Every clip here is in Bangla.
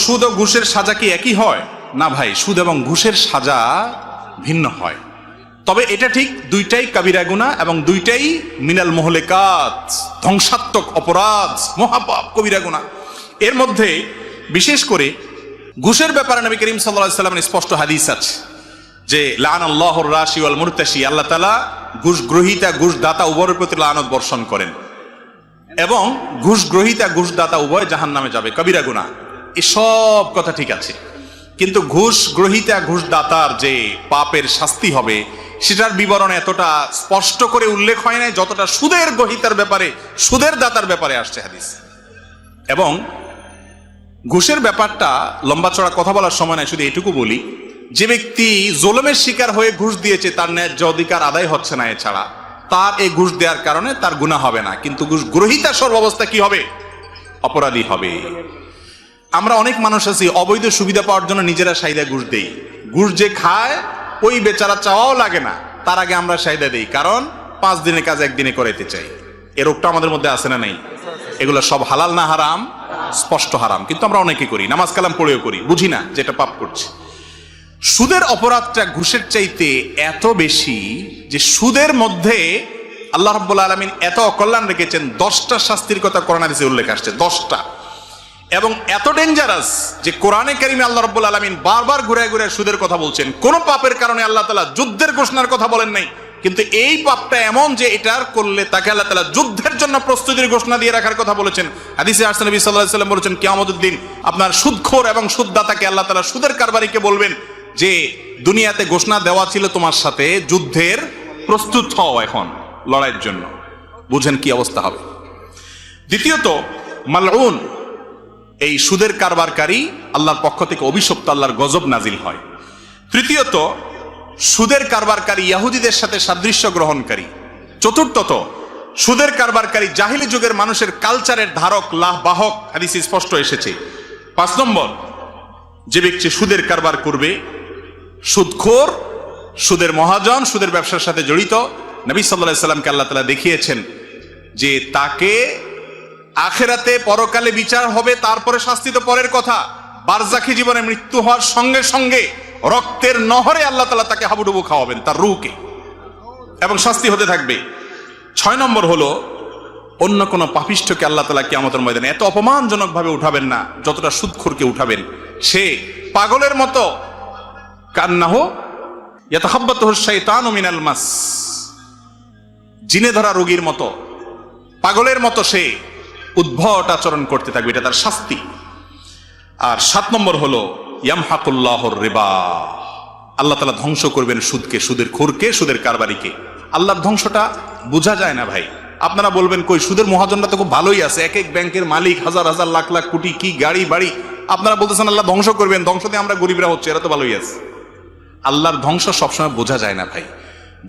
সুদ ও ঘুষের সাজা কি একই হয়? না ভাই, সুদ এবং ঘুষের সাজা ভিন্ন হয়। তবে এটা ঠিক, দুইটাই কাবিরা গুনাহ এবং দুইটাই মিনাল মুহলিকাত, ধ্বংসাত্মক অপরাধ, মহাপাপ, কবিরা গুনাহ। এর মধ্যে বিশেষ করে ঘুষের ব্যাপারে নবী করিম সাল্লাল্লাহু আলাইহি ওয়াসাল্লামের স্পষ্ট হাদিস আছে যে লাআনাল্লাহুর রাশি ওয়াল মুরতাশি, আল্লাহ তাআলা ঘুষ গ্রহীতা ঘুষ দাতা উভয়ের প্রতি লানত বর্ষণ করেন এবং ঘুষ গ্রহীতা ঘুষ দাতা উভয় জাহান্নামে যাবে, কবিরা গুনাহ। এসব কথা ঠিক আছে, কিন্তু ঘুষ গ্রহীতা ঘুষ দাতার যে পাপের শাস্তি হবে সেটার বিবরণ এতটা স্পষ্ট করে উল্লেখ হয় না যতটা সুদের গ্রহীতার ব্যাপারে, সুদের দাতার ব্যাপারে আসছে হাদিস। এবং ঘুষের ব্যাপারটা লম্বা চড়া কথা বলার সময় নাই, শুধু এটুকু বলি, যে ব্যক্তি জুলুমের শিকার হয়ে ঘুষ দিয়েছে তার ন্যায্য অধিকার আদায় হচ্ছে না, এছাড়া তার এই ঘুষ দেওয়ার কারণে তার গুনাহ হবে না, কিন্তু ঘুষ গ্রহীতা সর্বাবস্থা কি হবে? অপরাধী হবে। আমরা অনেক মানুষ আছি অবৈধ সুবিধা পাওয়ার জন্য নিজেরা সাইদা ঘুষ দেই। ঘুষ যে খায় ওই বেচারা চাওয়াও লাগে না, তার আগে আমরা সাইদা দেই, কারণ 5 দিনের কাজ একদিনে করাইতে চাই। এ রোগটা আমাদের মধ্যে আছে না? নেই? এগুলো সব হালাল না হারাম? স্পষ্ট হারাম, কিন্তু আমরা অনেকে করি, নামাজ কালাম পড়েও করি, বুঝি না যেটা পাপ করছি। সুদের অপরাধটা ঘুষের চাইতে এত বেশি যে সুদের মধ্যে আল্লাহ রাব্বুল আলামিন এত অকল্যাণ রেখেছেন। 10টা শাস্তির কথা কোরআন হাদিসে উল্লেখ আসছে, 10টা, এবং এত ডেঞ্জারাস যে কোরআনে কারিমে আল্লাহ রাব্বুল আলামিন বারবার ঘুরে ঘুরে সুদের কথা বলছেন। কোন পাপের কারণে আল্লাহ তাআলা যুদ্ধের ঘোষণার কথা বলেন নাই, কিন্তু এই পাপটা এমন যে এটার করলে তাকে আল্লাহ তাআলা যুদ্ধের জন্য প্রস্তুতির ঘোষণা দিয়ে রাখার কথা বলেছেন। হাদিসে আসছে নবী সাল্লাল্লাহু আলাইহি ওয়াসাল্লাম বলেছেন, কিয়ামতের দিন আপনার সুদখোর এবং সুদদাতাকে আল্লাহ তাআলা, সুদের কারবারিকে বলবেন যে দুনিয়াতে ঘোষণা দেওয়া ছিল তোমার সাথে যুদ্ধের, প্রস্তুত হও এখন লড়াইয়ের জন্য। বুঝেন কি অবস্থা হবে। দ্বিতীয়ত, মালউন, এই সুদের কারবারকারী আল্লাহর পক্ষ থেকে অভিশপ্ত, আল্লাহর গজব নাজিল হয়। তৃতীয়ত, সুদের কারবারকারী ইহুদিদের সাথে সাদৃশ্য গ্রহণকারী। চতুর্থত, সুদের কারবারকারী জাহিলি যুগের মানুষের কালচারের ধারক, বাহক, হাদিসে স্পষ্ট এসেছে। 5 নম্বর, যে ব্যক্তি সুদের কারবার করবে, সুদখোর, সুদের মহাজন, সুদের ব্যবসার সাথে জড়িত, নবী সাল্লাল্লাহু আলাইহি সাল্লামকে আল্লাহ তাআলা দেখিয়েছেন যে তাকে আখিরাতে পরকালে বিচার হবে, তারপরে শাস্তি তো পরের কথা, বারজাখী জীবনে মৃত্যু হওয়ার সঙ্গে সঙ্গে রক্তের নহরে আল্লাহ তাআলা তাকে হাবুডুবু খাওয়াবেন তার রূহকে, এবং শাস্তি হতে থাকবে। 6 নম্বর হলো, অন্য কোন পাপিষ্ঠকে আল্লাহ তাআলা কিয়ামতের ময়দানে এত অপমানজনক ভাবে উঠাবেন না যতটা সুদখোরকে উঠাবেন। সে পাগলের মতো, কান্নাহু ইয়াতাখাব্বাতুহু শাইতানু মিনাল মাস, জিনে ধরা রোগীর মতো, পাগলের মতো সে উদ্ভট আচরণ করতে থাকবে, এটা তার শাস্তি। আর 7 নম্বর হলো, ইয়ামহাকুল্লাহুর রিবা, আল্লাহ তাআলা ধ্বংস করবেন সুদকে, সুদের খোরকে, সুদের কারবারিকে। আল্লাহর ধ্বংসটা বোঝা যায় না ভাই। আপনারা বলবেন কই, সুদের মহাজনরা তো খুব ভালোই আছে, এক এক ব্যাংকের মালিক, হাজার হাজার লাখ লাখ কোটি, কি গাড়ি বাড়ি। আপনারা বলতেছেন আল্লাহ ধ্বংস করবেন, ধ্বংস দিয়ে আমরা গরিবরা হচ্ছে, এরা তো ভালোই আছে। আল্লাহর ধ্বংস সবসময় বোঝা যায় না ভাই।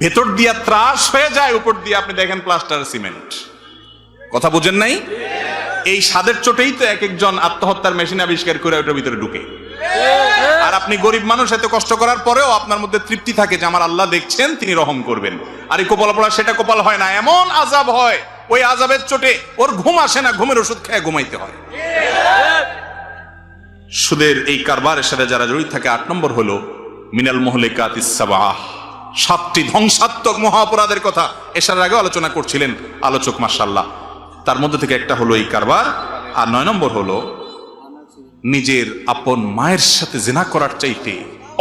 ভেতর দিয়া ত্রাস হয়ে যায়, উপর দিয়ে আপনি দেখেন প্লাস্টার সিমেন্ট। কথা বুঝেন নাই? এই স্বাদের চোটেই তো এক একজন আত্মহত্যার মেশিন আবিষ্কার করে ওটার ভিতরে ঢুকে। আর আপনি গরিব মানুষ, এত কষ্ট করার পরেও আপনার মধ্যে তৃপ্তি থাকে যে আমার আল্লাহ দেখছেন, তিনি রহম করবেন। আর এই কপাল পড়া, সেটা কপাল হয় না, এমন আযাব হয় ওই আযাবের চোটে ওর ঘুম আসে না, ঘুমের ওষুধ খেয়ে ঘুমাইতে হয়। সুদের এই কারবারের সাথে যারা জড়িত থাকে, 8 নম্বর হলো মিনাল মুহলিকাতিস সাবআহ, 7টি ধ্বংসাত্মক মহা অপরাধের কথা এশার আগে আলোচনা করছিলেন আলোচক, মাশাআল্লাহ। তার মধ্যে থেকে একটা হলো এই কারবার। আর 9 নম্বর হলো নিজের আপন মায়ের সাথে জিনা করার চাইতে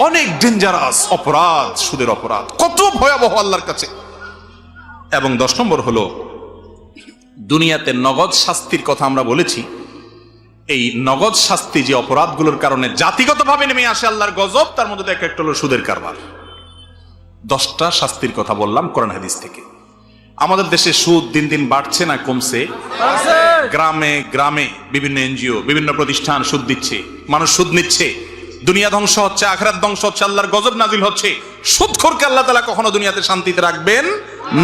অনেক ডেঞ্জারাস অপরাধ সুদের অপরাধ, কত ভয়াবহ আল্লাহর কাছে। এবং 10 নম্বর হলো দুনিয়াতে নগদ শাস্তির কথা আমরা বলেছি। এই নগদ শাস্তি যে অপরাধগুলোর কারণে জাতিগতভাবে নেমে আসে আল্লাহর গজব, তার মধ্যে একটা হলো সুদের কারবার। 10টা শাস্তির কথা বললাম কোরআন হাদিস থেকে। আমাদের দেশে সুদ দিন দিন বাড়ছে না কমছে? গ্রামে গ্রামে বিভিন্ন এনজিও, বিভিন্ন প্রতিষ্ঠান সুদ দিচ্ছে, মানুষ সুদ নিচ্ছে, দুনিয়া ধ্বংস হচ্ছে, আখিরাত ধ্বংস হচ্ছে, আল্লাহর গজব নাজিল হচ্ছে। সুদখোরকে আল্লাহ তাআলা কখনো দুনিয়াতে শান্তিতে রাখবেন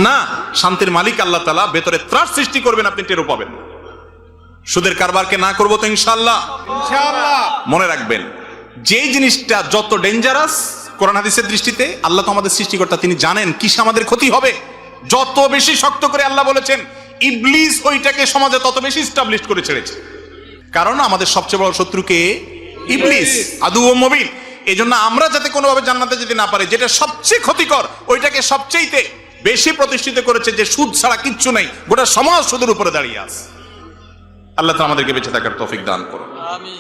না। শান্তির মালিক আল্লাহ তাআলা ভেতরে ত্রাস সৃষ্টি করবেন, আপনি টেরও পাবেন। সুদের কারবারকে না করবো তো ইনশাআল্লাহ। মনে রাখবেন, যেই জিনিসটা যত ডেঞ্জারাস কোরআন হাদিসের দৃষ্টিতে, আল্লাহ তো আমাদের সৃষ্টিকর্তা, তিনি জানেন কিসে আমাদের ক্ষতি হবে। যত বেশি শক্ত করে আল্লাহ বলেছেন, ইবলিস ওইটাকে সমাজে তত বেশি এস্টাবলিশ করে ছেড়েছে। কারণ আমাদের সবচেয়ে বড় শত্রুকে ইবলিস আদু ও মুবিন। এই জন্য আমরা যাতে কোনোভাবে জান্নাতে যেতে না পারি, যেটা সবচেয়ে ক্ষতিকর ওইটাকে সবচেয়ে বেশি প্রতিষ্ঠিত করেছে যে সুদ ছাড়া কিচ্ছু নেই, গোটা সমাজ সুদের উপরে দাঁড়িয়ে আছে। আল্লাহ তো আমাদেরকে বেঁচে থাকার তৌফিক দান করুন। আমিন।